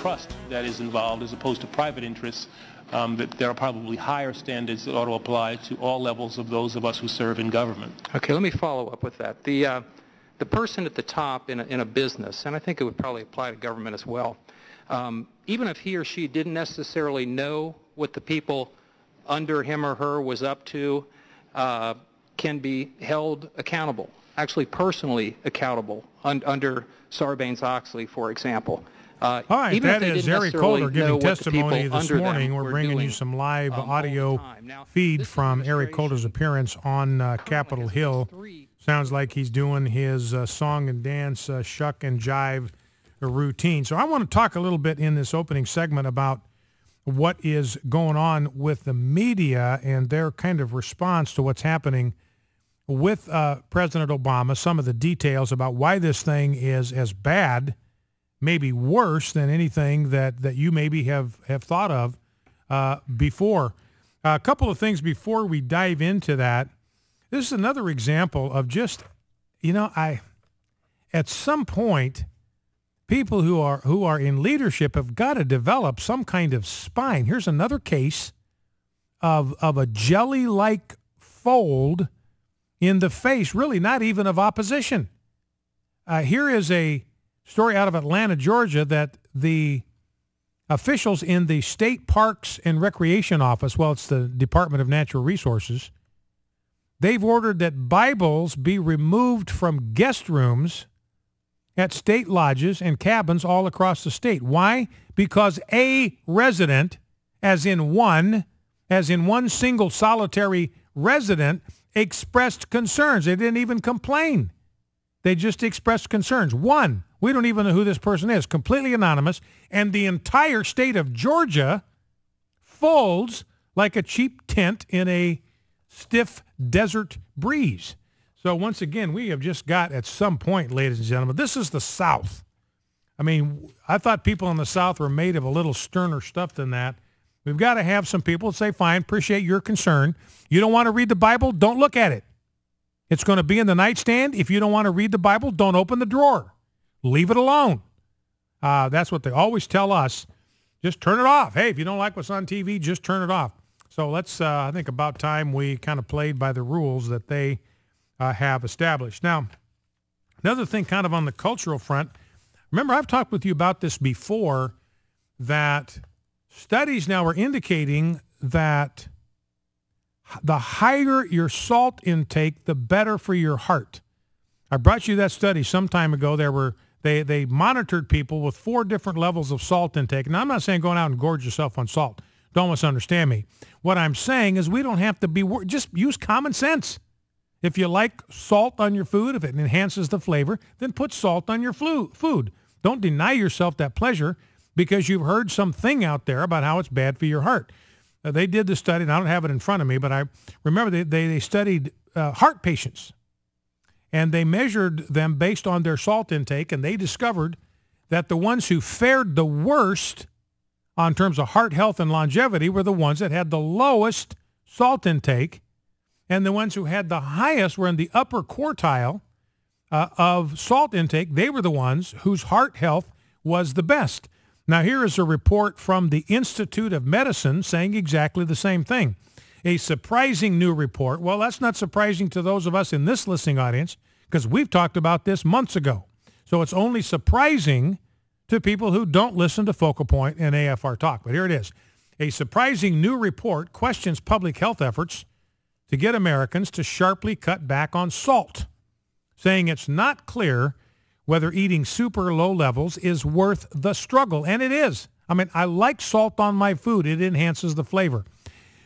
trust that is involved as opposed to private interests, that there are probably higher standards that ought to apply to all levels of those of us who serve in government. Okay, let me follow up with that. The person at the top in a business, and I think it would probably apply to government as well, even if he or she didn't necessarily know what the people under him or her was up to, can be held accountable, actually personally accountable under Sarbanes-Oxley, for example. All right, that is Eric Holder giving testimony this morning. We're bringing you some live audio feed from Eric Holder's appearance on Capitol Hill. Sounds like he's doing his song and dance, shuck and jive routine. So I want to talk a little bit in this opening segment about what is going on with the media and their kind of response to what's happening with President Obama, some of the details about why this thing is as bad, maybe worse than anything that you maybe have thought of before. A couple of things before we dive into that. This is another example of just, at some point, people who are in leadership have got to develop some kind of spine. Here's another case of a jelly-like fold in the face, really not even of opposition. Here is a story out of Atlanta, Georgia, that the officials in the State Parks and Recreation Office, well, it's the Department of Natural Resources, they've ordered that Bibles be removed from guest rooms at state lodges and cabins all across the state. Why? Because a resident, as in one single solitary resident, expressed concerns. They didn't even complain. They just expressed concerns. One, we don't even know who this person is, completely anonymous, and the entire state of Georgia folds like a cheap tent in a stiff desert breeze. So once again, we have just got, at some point, ladies and gentlemen, this is the South. I mean, I thought people in the South were made of a little sterner stuff than that. We've got to have some people that say, fine, appreciate your concern. You don't want to read the Bible? Don't look at it. It's going to be in the nightstand. If you don't want to read the Bible, don't open the drawer. Leave it alone. That's what they always tell us. Just turn it off. Hey, if you don't like what's on TV, just turn it off. So let's, I think about time we kind of played by the rules that they have established. Now, another thing kind of on the cultural front, remember I've talked with you about this before, that studies now are indicating that the higher your salt intake, the better for your heart. I brought you that study some time ago. They monitored people with 4 different levels of salt intake. Now, I'm not saying going out and gorge yourself on salt. Don't misunderstand me. What I'm saying is we don't have to be just use common sense. If you like salt on your food, if it enhances the flavor, then put salt on your food. Don't deny yourself that pleasure because you've heard something out there about how it's bad for your heart. They did the study, and I don't have it in front of me, but I remember they studied heart patients, and they measured them based on their salt intake, and they discovered that the ones who fared the worst on terms of heart health and longevity were the ones that had the lowest salt intake, and the ones who had the highest were in the upper quartile of salt intake. They were the ones whose heart health was the best. Now, here is a report from the Institute of Medicine saying exactly the same thing. A surprising new report. Well, that's not surprising to those of us in this listening audience because we've talked about this months ago. So it's only surprising to people who don't listen to Focal Point and AFR Talk. But here it is. A surprising new report questions public health efforts to get Americans to sharply cut back on salt, saying it's not clear whether eating super low levels is worth the struggle. And it is. I mean, I like salt on my food. It enhances the flavor.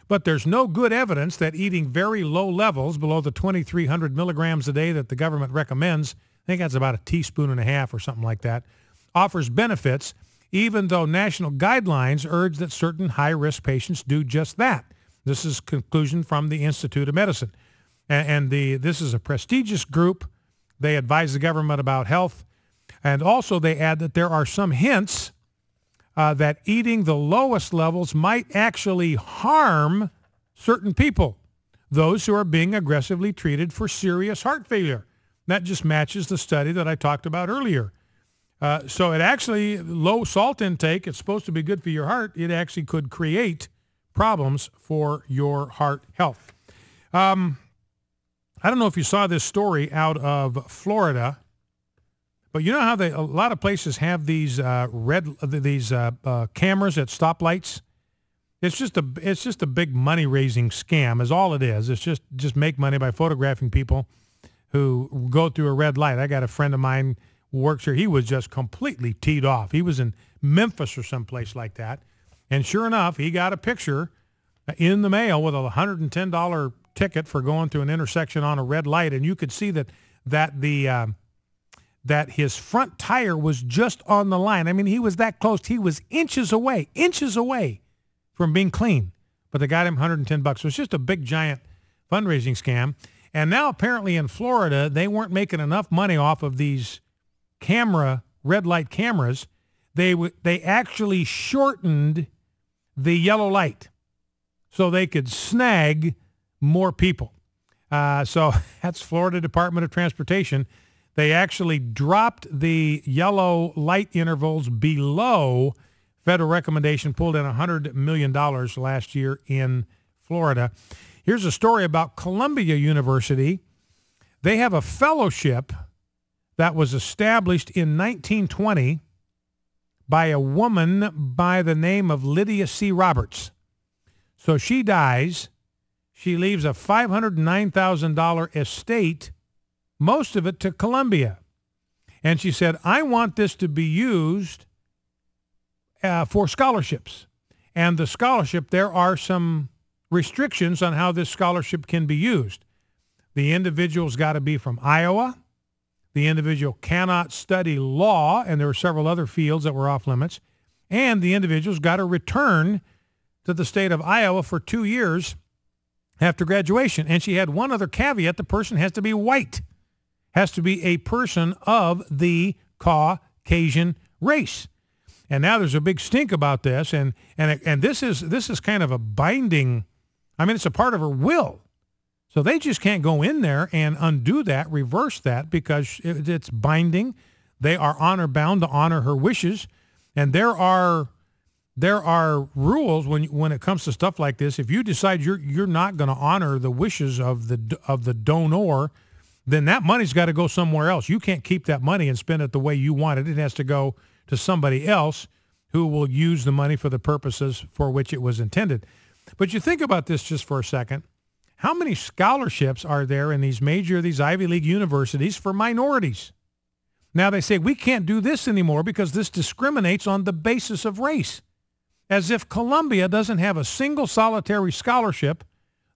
But there's no good evidence that eating very low levels, below the 2,300 milligrams a day that the government recommends, I think that's about a teaspoon and a half or something like that, offers benefits, even though national guidelines urge that certain high-risk patients do just that. This is conclusion from the Institute of Medicine. And this is a prestigious group. They advise the government about health. And also they add that there are some hints that eating the lowest levels might actually harm certain people, those who are being aggressively treated for serious heart failure. That just matches the study that I talked about earlier. So it actually, low salt intake, it's supposed to be good for your heart. It actually could create problems for your heart health. I don't know if you saw this story out of Florida, but you know how a lot of places have these cameras at stoplights? It's just a big money-raising scam is all it is. It's just make money by photographing people who go through a red light. I got a friend of mine who works here. He was just completely teed off. He was in Memphis or someplace like that. And sure enough, he got a picture in the mail with a $110 ticket for going through an intersection on a red light. And you could see that his front tire was just on the line. I mean, he was that close. He was inches away from being clean. But they got him $110. So it's just a big, giant fundraising scam. And now apparently in Florida, they weren't making enough money off of these red light cameras. They actually shortened the yellow light so they could snag more people. So that's Florida Department of Transportation. They actually dropped the yellow light intervals below federal recommendation, pulled in $100 million last year in Florida. Here's a story about Columbia University. They have a fellowship that was established in 1920 by a woman by the name of Lydia C. Roberts. So she dies. She leaves a $509,000 estate, most of it to Columbia. And she said, I want this to be used for scholarships. And the scholarship, there are some restrictions on how this scholarship can be used. The individual's got to be from Iowa. The individual cannot study law, and there were several other fields that were off limits. And the individual's got to return to the state of Iowa for 2 years after graduation. And she had one other caveat. The person has to be white, has to be a person of the Caucasian race. And now there's a big stink about this, and this is kind of a binding. I mean, it's a part of her will. So they just can't go in there and undo that, reverse that, because it's binding. They are honor bound to honor her wishes, and there are rules when it comes to stuff like this. If you decide you're not going to honor the wishes of the donor, then that money's got to go somewhere else. You can't keep that money and spend it the way you want it. It has to go to somebody else who will use the money for the purposes for which it was intended. But you think about this just for a second. How many scholarships are there in these Ivy League universities for minorities? Now they say we can't do this anymore because this discriminates on the basis of race. As if Columbia doesn't have a single solitary scholarship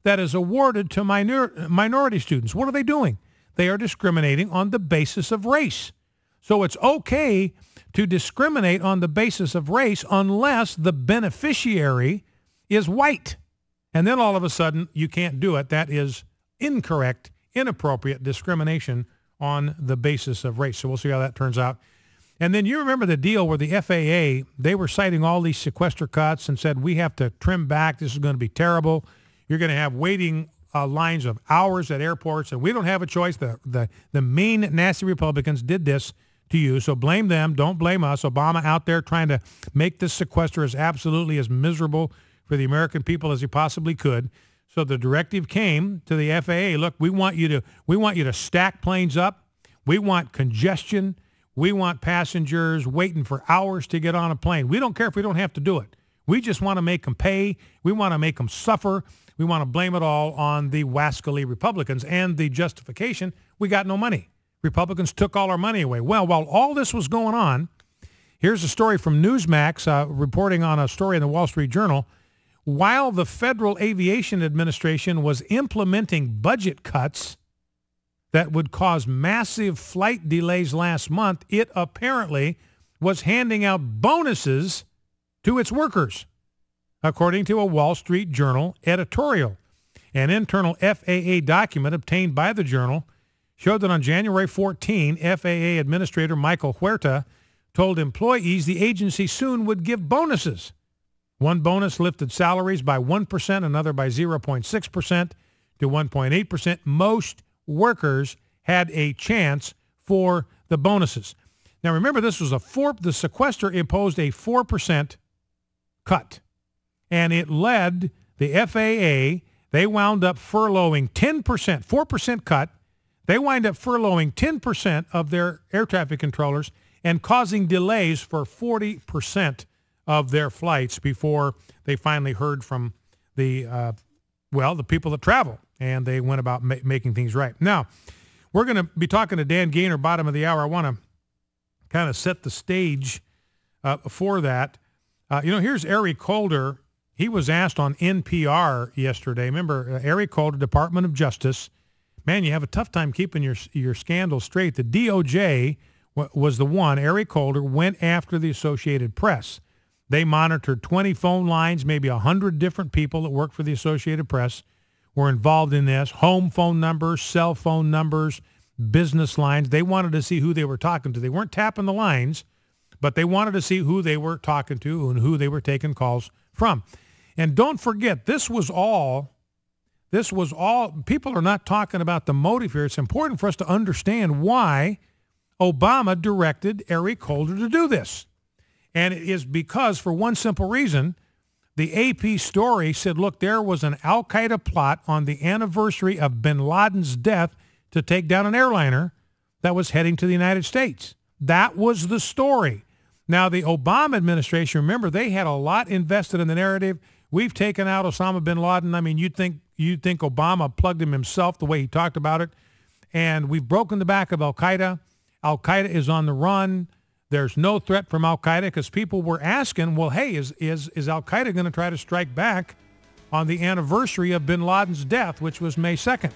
that is awarded to minority students. What are they doing? They are discriminating on the basis of race. So it's okay to discriminate on the basis of race unless the beneficiary is white. And then all of a sudden, you can't do it. That is incorrect, inappropriate discrimination on the basis of race. So we'll see how that turns out. And then you remember the deal where the FAA, they were citing all these sequester cuts and said, we have to trim back. This is going to be terrible. You're going to have waiting lines of hours at airports, and we don't have a choice. The mean, nasty Republicans did this to you, so blame them. Don't blame us. Obama out there trying to make this sequester as miserable for the American people as he possibly could. So the directive came to the FAA. Look, we want you to stack planes up. We want congestion. We want passengers waiting for hours to get on a plane. We don't care if we don't have to do it. We just want to make them pay. We want to make them suffer. We want to blame it all on the wascally Republicans. And the justification, we got no money. Republicans took all our money away. Well, while all this was going on, here's a story from Newsmax reporting on a story in the Wall Street Journal. While the Federal Aviation Administration was implementing budget cuts that would cause massive flight delays last month, it apparently was handing out bonuses to its workers, according to a Wall Street Journal editorial. An internal FAA document obtained by the Journal showed that on January 14, FAA Administrator Michael Huerta told employees the agency soon would give bonuses. One bonus lifted salaries by 1%, another by 0.6% to 1.8%. Most workers had a chance for the bonuses. Now, remember, this was the sequester imposed a 4% cut, and it led the FAA. They wound up furloughing 10%, 4% cut. They wind up furloughing 10% of their air traffic controllers and causing delays for 40% of their flights before they finally heard from the people that travel, and they went about making things right. Now, we're going to be talking to Dan Gaynor, bottom of the hour. I want to kind of set the stage for that. Here's Eric Holder. He was asked on NPR yesterday. Remember, Eric Holder, Department of Justice. Man, you have a tough time keeping your scandal straight. The DOJ was the one. Eric Holder went after the Associated Press. They monitored 20 phone lines, maybe 100 different people that work for the Associated Press were involved in this. Home phone numbers, cell phone numbers, business lines. They wanted to see who they were talking to. They weren't tapping the lines, but they wanted to see who they were talking to and who they were taking calls from. And don't forget, this was all, people are not talking about the motive here. It's important for us to understand why Obama directed Eric Holder to do this. And it is because, for one simple reason, the AP story said, look, there was an al-Qaeda plot on the anniversary of bin Laden's death to take down an airliner that was heading to the United States. That was the story. Now, the Obama administration, remember, they had a lot invested in the narrative. We've taken out Osama bin Laden. I mean, you'd think Obama plugged him himself the way he talked about it. And we've broken the back of al-Qaeda. Al-Qaeda is on the run. There's no threat from al-Qaeda because people were asking, well, hey, is al-Qaeda going to try to strike back on the anniversary of bin Laden's death, which was May 2nd?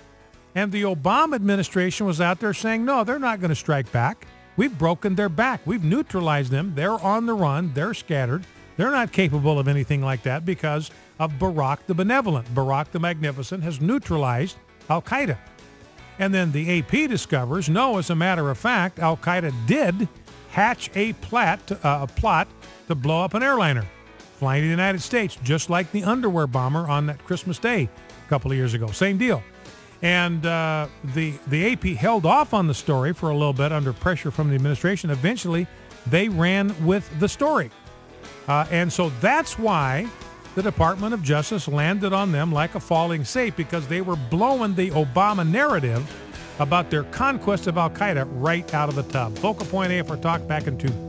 And the Obama administration was out there saying, no, they're not going to strike back. We've broken their back. We've neutralized them. They're on the run. They're scattered. They're not capable of anything like that because of Barack the Benevolent. Barack the Magnificent has neutralized al-Qaeda. And then the AP discovers, no, as a matter of fact, al-Qaeda did hatch a plot to blow up an airliner flying to the United States, just like the underwear bomber on that Christmas Day a couple of years ago. Same deal. And the AP held off on the story for a little bit under pressure from the administration. Eventually, they ran with the story. And so that's why the Department of Justice landed on them like a falling safe, because they were blowing the Obama narrative about their conquest of al-Qaeda right out of the tub. Focal Point AFR Talk back in 2.